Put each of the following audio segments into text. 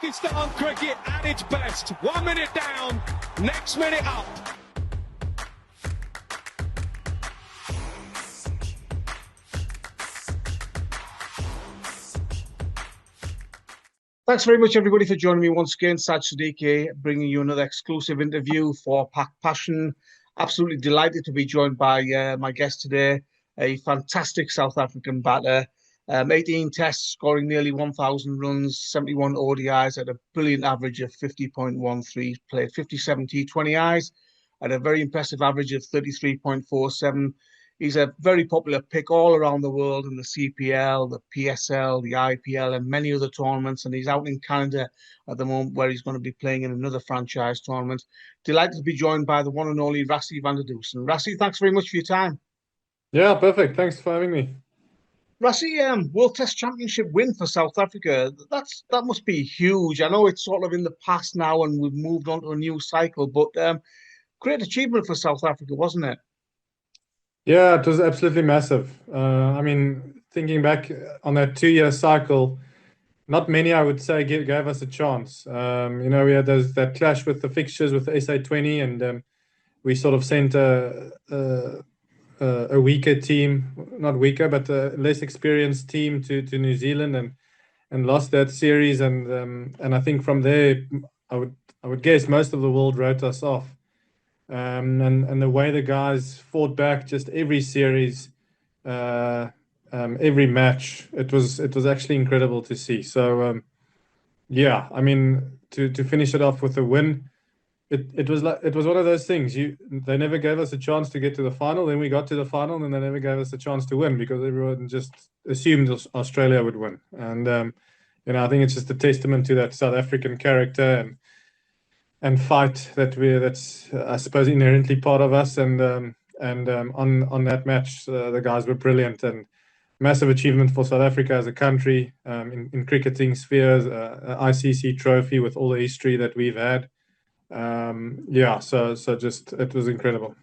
Pakistan cricket at its best. 1 minute down, next minute up. Thanks very much, everybody, for joining me once again. Saj Siddiqui bringing you another exclusive interview for PakPassion. Absolutely delighted to be joined by my guest today, a fantastic South African batter. 18 tests, scoring nearly 1,000 runs, 71 ODIs at a brilliant average of 50.13, played 57 T20Is at a very impressive average of 33.47. He's a very popular pick all around the world in the CPL, the PSL, the IPL, and many other tournaments. And he's out in Canada at the moment where he's going to be playing in another franchise tournament. Delighted to be joined by the one and only Rassie van der Dussen. Rassie, thanks very much for your time. Yeah, perfect. Thanks for having me. Rassie, World Test Championship win for South Africa. That must be huge. I know it's sort of in the past now and we've moved on to a new cycle, but great achievement for South Africa, wasn't it? Yeah, it was absolutely massive. I mean, thinking back on that 2-year cycle, not many, I would say, gave us a chance. We had that clash with the fixtures with the SA20, and we sort of sent a weaker team, not weaker, but a less experienced team to New Zealand and lost that series. And I think from there, I would guess most of the world wrote us off. And the way the guys fought back just every series, every match, it was actually incredible to see. So yeah, I mean, to finish it off with a win, it was one of those things. They never gave us a chance to get to the final. Then we got to the final, and they never gave us a chance to win because everyone just assumed Australia would win. And I think it's just a testament to that South African character and fight that's I suppose inherently part of us. And on that match, the guys were brilliant and massive achievement for South Africa as a country in cricketing spheres, ICC trophy with all the history that we've had. So just it was incredible.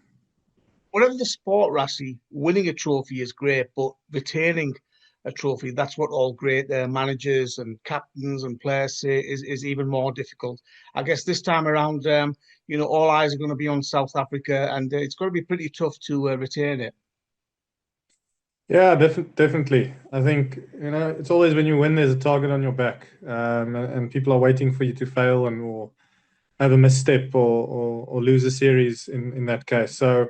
Whatever the sport, Rassie, winning a trophy is great, but retaining a trophy, that's what all great managers and captains and players say is even more difficult. I guess this time around, all eyes are going to be on South Africa, and it's going to be pretty tough to retain it. Yeah, definitely. I think, it's always when you win, there's a target on your back, and people are waiting for you to fail or have a misstep or lose a series in that case. So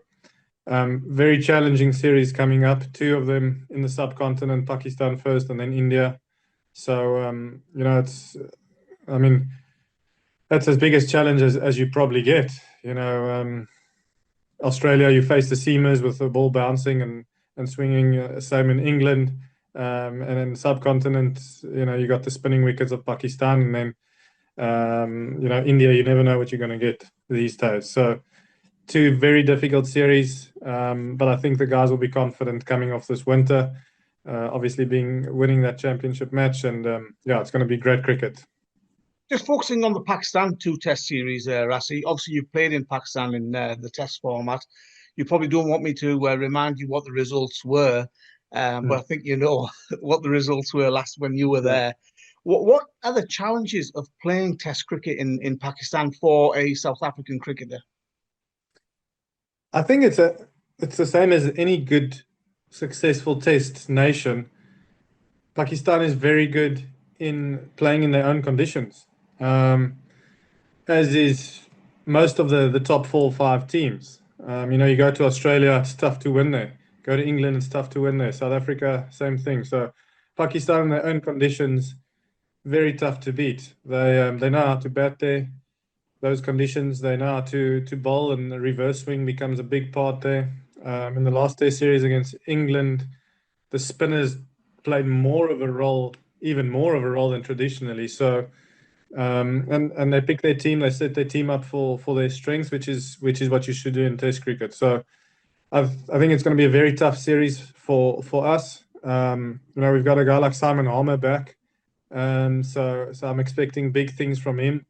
very challenging series coming up, 2 of them in the subcontinent, Pakistan first and then India. So, that's as big a challenge as you probably get. Australia, you face the seamers with the ball bouncing and swinging, same in England. And then subcontinent, you got the spinning wickets of Pakistan, and then India, you never know what you're going to get these days. So 2 very difficult series, but I think the guys will be confident coming off this winter, obviously winning that championship match, and it's going to be great cricket. Just focusing on the Pakistan 2-test series, Rassie. Obviously, you've played in Pakistan in the test format. You probably don't want me to remind you what the results were, but I think you know what the results were last when you were there. What are the challenges of playing test cricket in Pakistan for a South African cricketer? I think it's the same as any good, successful test nation. Pakistan is very good in playing in their own conditions, as is most of the top 4 or 5 teams. You go to Australia, it's tough to win there. Go to England, it's tough to win there. South Africa, same thing. So Pakistan in their own conditions, very tough to beat. They know how to bat there. Those conditions, they know how to bowl, and the reverse swing becomes a big part there. In the last Test series against England, the spinners played even more of a role than traditionally. So, and they pick their team, they set their team up for their strengths, which is what you should do in Test cricket. So, I think it's going to be a very tough series for us. We've got a guy like Simon Harmer back, so I'm expecting big things from him.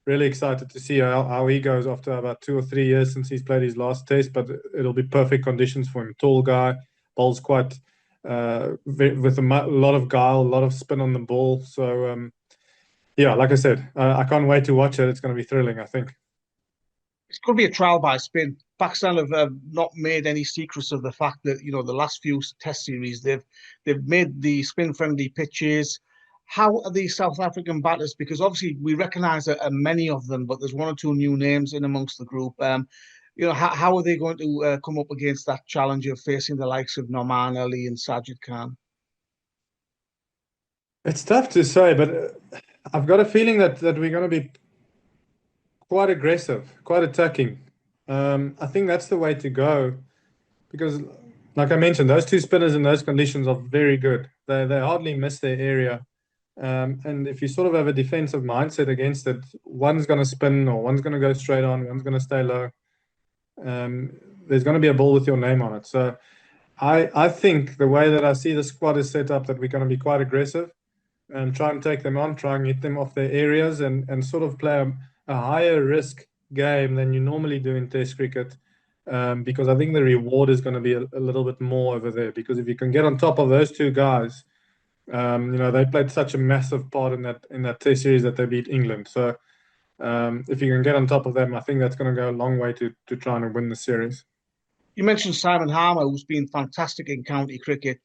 Really excited to see how he goes after about 2 or 3 years since he's played his last test, but it'll be perfect conditions for him. Tall guy, bowls quite with a lot of guile, a lot of spin on the ball. So yeah, like I said, I can't wait to watch it. It's going to be thrilling, I think. It's going to be a trial by spin. Pakistan have not made any secrets of the fact that the last few Test series they've made the spin-friendly pitches. How are these South African batters? Because obviously we recognise many of them, but there's one or two new names in amongst the group. How are they going to come up against that challenge of facing the likes of Norman Ali and Sajid Khan? It's tough to say, but I've got a feeling that we're going to be quite aggressive, quite attacking. I think that's the way to go because, like I mentioned, those two spinners in those conditions are very good. They hardly miss their area. And if you sort of have a defensive mindset against it, one's going to spin or one's going to go straight on, one's going to stay low. There's going to be a ball with your name on it. So I think the way that I see the squad is set up that we're going to be quite aggressive and try and take them on, try and get them off their areas and sort of play a higher risk game than you normally do in Test cricket. Because I think the reward is going to be a little bit more over there. Because if you can get on top of those two guys, they played such a massive part in that Test series that they beat England. So if you can get on top of them, I think that's going to go a long way to trying to win the series. You mentioned Simon Harmer, who's been fantastic in county cricket,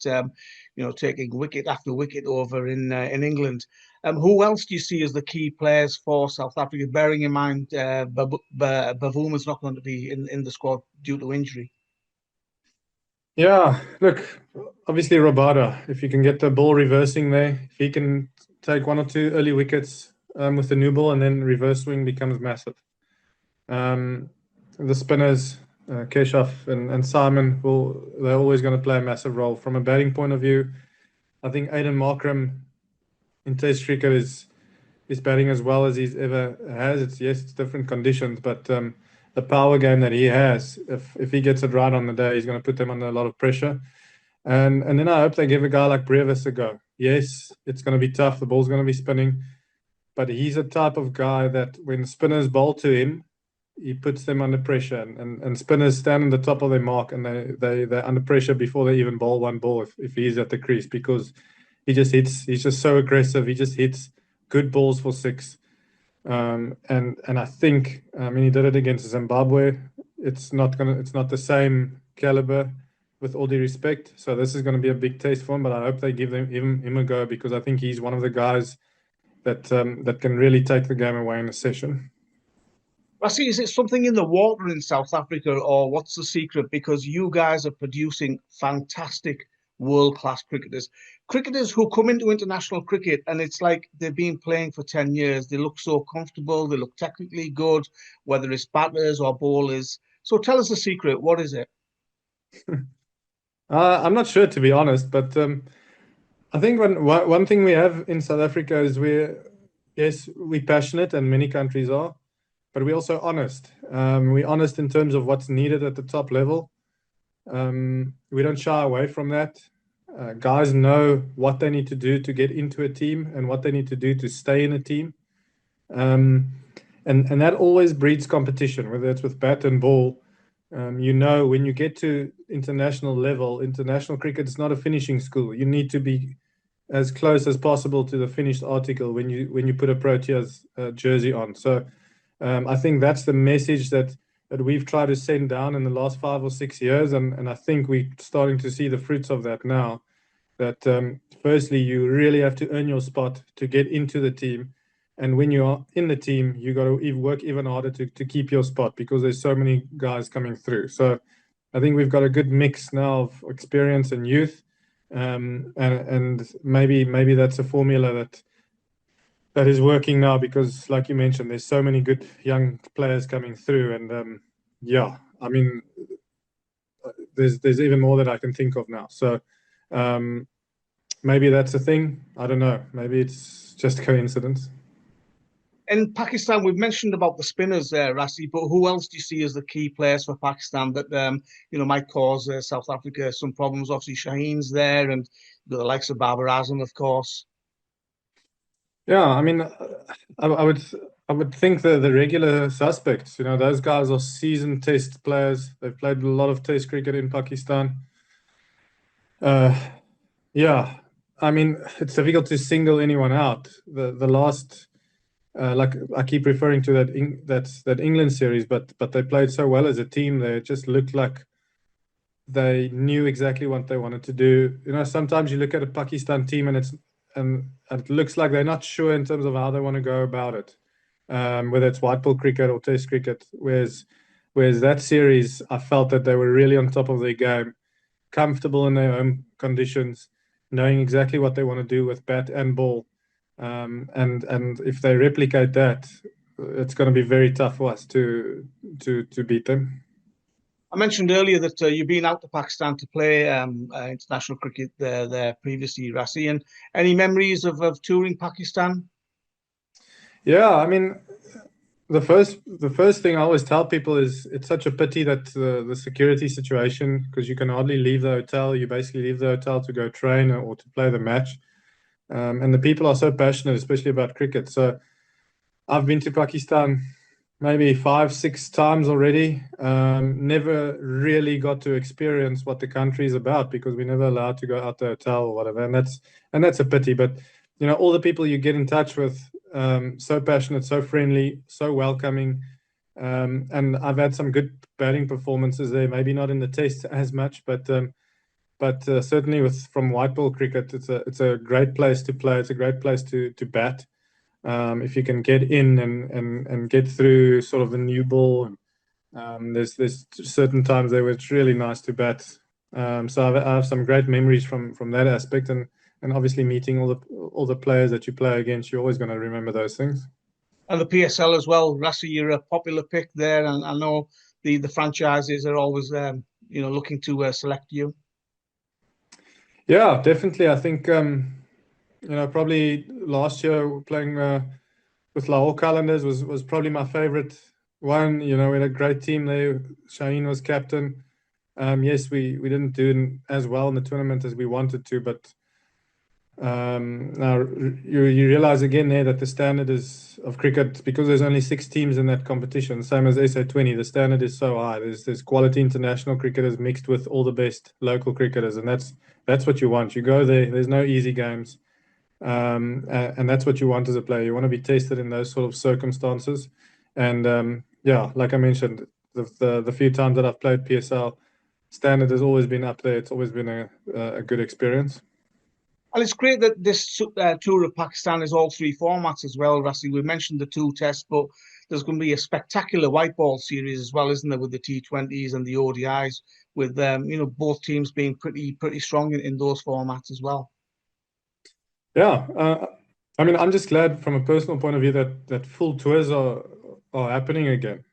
taking wicket after wicket over in England. Who else do you see as the key players for South Africa, bearing in mind Bavuma's not going to be in the squad due to injury? Yeah, look, obviously Rabada, if you can get the ball reversing there, if he can take one or two early wickets with the new ball and then reverse swing becomes massive. The spinners, Keshav and Simon, they're always going to play a massive role. From a batting point of view, I think Aiden Markram in Test cricket is batting as well as he's ever has. It's different conditions, but the power game that he has, if he gets it right on the day, he's going to put them under a lot of pressure. And then I hope they give a guy like Brevis a go. Yes, it's going to be tough. The ball's going to be spinning. But he's a type of guy that when spinners bowl to him, he puts them under pressure. And spinners stand on the top of their mark and they're under pressure before they even bowl one ball if he's at the crease because he just hits. He's just so aggressive. He just hits good balls for six. And I think he did it against Zimbabwe. It's not the same caliber, with all due respect. So this is going to be a big test for him. But I hope they give him a go because I think he's one of the guys that can really take the game away in a session. Rassie, is it something in the water in South Africa, or what's the secret? Because you guys are producing fantastic world-class cricketers who come into international cricket and it's like they've been playing for 10 years. They look so comfortable. They look technically good, whether it's batters or bowlers. So tell us the secret. What is it? I'm not sure, to be honest, but I think one thing we have in South Africa is we're passionate, and many countries are, but we're also honest. We're honest in terms of what's needed at the top level. We don't shy away from that. Guys know what they need to do to get into a team and what they need to do to stay in a team. And that always breeds competition, whether it's with bat and ball. When you get to international level, international cricket is not a finishing school. You need to be as close as possible to the finished article when you put a Proteas jersey on. So I think that's the message that we've tried to send down in the last 5 or 6 years, and I think we're starting to see the fruits of that now. That firstly, you really have to earn your spot to get into the team, and when you are in the team, you got to work even harder to keep your spot because there's so many guys coming through. So I think we've got a good mix now of experience and youth, and maybe that's a formula that is working now because, like you mentioned, there's so many good young players coming through, and there's even more that I can think of now. So maybe that's a thing. I don't know. Maybe it's just coincidence. In Pakistan, we've mentioned about the spinners there, Rassie, but who else do you see as the key players for Pakistan that might cause South Africa some problems? Obviously, Shaheen's there, and the likes of Babar, Azam, of course. Yeah, I would think the regular suspects. Those guys are seasoned Test players. They've played a lot of Test cricket in Pakistan. Yeah, it's difficult to single anyone out. The last like I keep referring to that England series, but they played so well as a team. They just looked like they knew exactly what they wanted to do. Sometimes you look at a Pakistan team and it looks like they're not sure in terms of how they want to go about it, whether it's white ball cricket or Test cricket. Whereas that series, I felt that they were really on top of their game, comfortable in their own conditions, knowing exactly what they want to do with bat and ball. And if they replicate that, it's going to be very tough for us to beat them. I mentioned earlier that you've been out to Pakistan to play international cricket there previously, Rassie. And any memories of touring Pakistan? Yeah, I mean, the first thing I always tell people is it's such a pity that the security situation, because you can hardly leave the hotel. You basically leave the hotel to go train or to play the match. And the people are so passionate, especially about cricket. So I've been to Pakistan maybe 5-6 times already. Never really got to experience what the country is about because we're never allowed to go out the hotel or whatever. And that's a pity. But all the people you get in touch with, so passionate, so friendly, so welcoming. And I've had some good batting performances there. Maybe not in the test as much, but certainly from white ball cricket, it's a great place to play. It's a great place to bat. If you can get in and get through sort of the new ball, there's certain times there where it's really nice to bat. So I have some great memories from that aspect, and obviously meeting all the players that you play against, you're always going to remember those things. And the PSL as well, Rassie, you're a popular pick there, and I know the franchises are always looking to select you. Yeah, definitely. I think probably last year playing with Lahore Qalandars was probably my favorite one. We had a great team there. Shaheen was captain. Yes, we didn't do as well in the tournament as we wanted to, but now you realize again there that the standard of cricket, because there's only 6 teams in that competition, same as SA20, the standard is so high. There's quality international cricketers mixed with all the best local cricketers, and that's what you want. You go there, there's no easy games. And that's what you want as a player. You want to be tested in those sort of circumstances. And like I mentioned, the few times that I've played PSL, standard has always been up there. It's always been a good experience. And it's great that this tour of Pakistan is all 3 formats as well, Rassie. We mentioned the 2 tests, but there's going to be a spectacular white ball series as well, isn't there, with the T20s and the ODIs, with both teams being pretty strong in those formats as well. Yeah, I mean, I'm just glad from a personal point of view that full tours are happening again.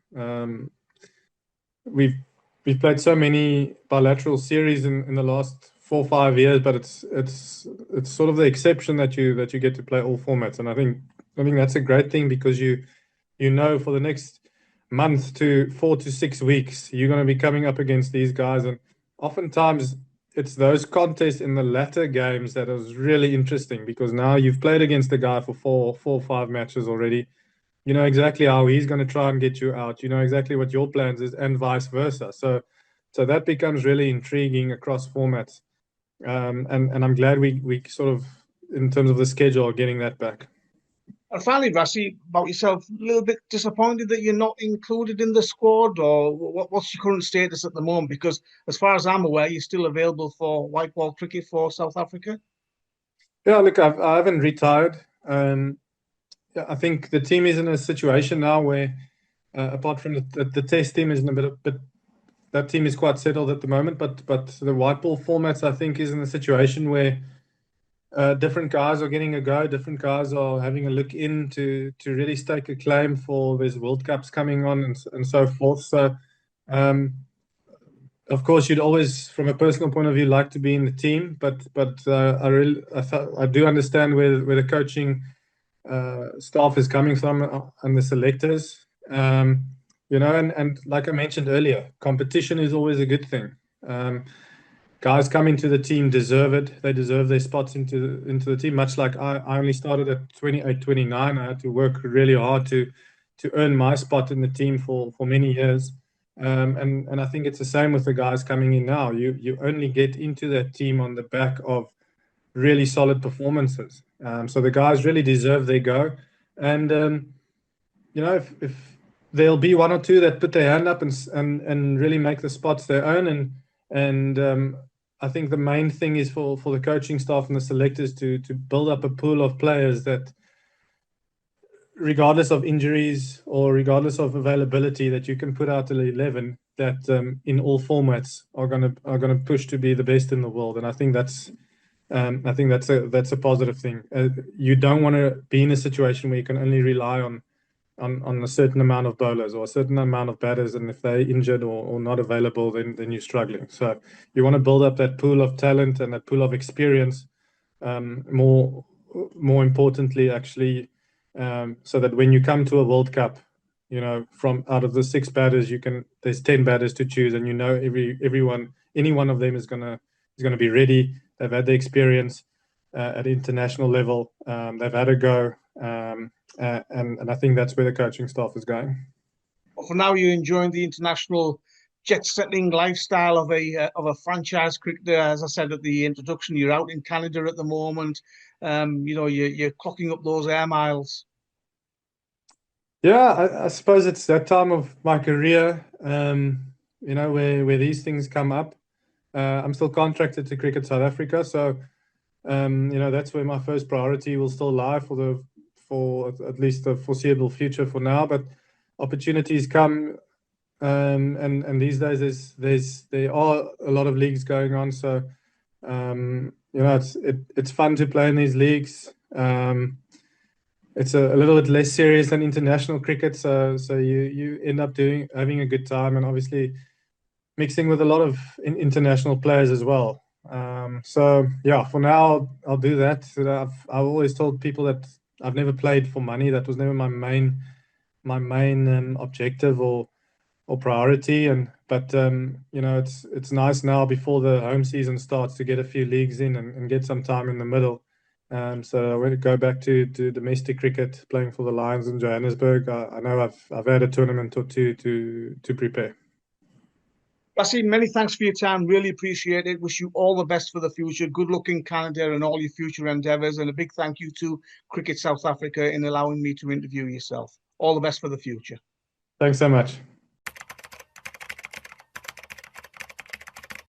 We've played so many bilateral series in the last 4 or 5 years, but it's sort of the exception that you get to play all formats, and I think that's a great thing, because you for the next month to 4 to 6 weeks you're going to be coming up against these guys, and oftentimes it's those contests in the latter games that is really interesting, because now you've played against the guy for 4 or 5 matches already. You know exactly how he's going to try and get you out. You know exactly what your plans is, and vice versa. So that becomes really intriguing across formats. And I'm glad we sort of, in terms of the schedule, are getting that back. And finally, Rassie, about yourself, a little bit disappointed that you're not included in the squad, or what's your current status at the moment? Because as far as I'm aware, you're still available for white ball cricket for South Africa. Yeah, look, I haven't retired. I think the team is in a situation now where, apart from the test team is in a bit, that team is quite settled at the moment. But the white ball formats, I think, is in a situation where different guys are getting a go. Different guys are having a look in to really stake a claim for there's World Cups coming on and so forth. So, of course, you'd always, from a personal point of view, like to be in the team. But I do understand where the coaching staff is coming from and the selectors. And like I mentioned earlier, competition is always a good thing. Guys coming to the team deserve it. They deserve their spots into the team. Much like I only started at 28, 29. I had to work really hard to earn my spot in the team for many years. And I think it's the same with the guys coming in now. You only get into that team on the back of really solid performances. So the guys really deserve their go. And you know, if there'll be one or two that put their hand up and really make the spots their own, and I think the main thing is for the coaching staff and the selectors to build up a pool of players that, regardless of injuries or regardless of availability, that you can put out to 11 that in all formats are gonna push to be the best in the world. And I think that's a positive thing. You don't want to be in a situation where you can only rely on a certain amount of bowlers or a certain amount of batters, and if they're injured or not available, then you're struggling. So you want to build up that pool of talent and that pool of experience. More importantly, actually, so that when you come to a World Cup, you know, from out of the 6 batters, there's 10 batters to choose, and you know any one of them is gonna be ready. They've had the experience at international level. They've had a go, and I think that's where the coaching staff is going. For now, you're enjoying the international jet-setting lifestyle of a franchise cricketer. As I said at the introduction, you're out in Canada at the moment. You know, you're clocking up those air miles. Yeah, I suppose it's that time of my career, you know, where these things come up. I'm still contracted to Cricket South Africa, so you know, that's where my first priority will still lie for at least the foreseeable future for now. But opportunities come, and these days there are a lot of leagues going on, so you know, it's fun to play in these leagues. It's a little bit less serious than international cricket, so you end up having a good time, and obviously mixing with a lot of international players as well. So yeah, for now I'll do that. I've always told people that I've never played for money. That was never my main objective or priority. But you know, it's nice now before the home season starts to get a few leagues in and get some time in the middle. So I want to go back to domestic cricket, playing for the Lions in Johannesburg. I know I've had a tournament or two to prepare. Rassie, many thanks for your time. Really appreciate it. Wish you all the best for the future. Good luck in Canada and all your future endeavours. And a big thank you to Cricket South Africa in allowing me to interview yourself. All the best for the future. Thanks so much.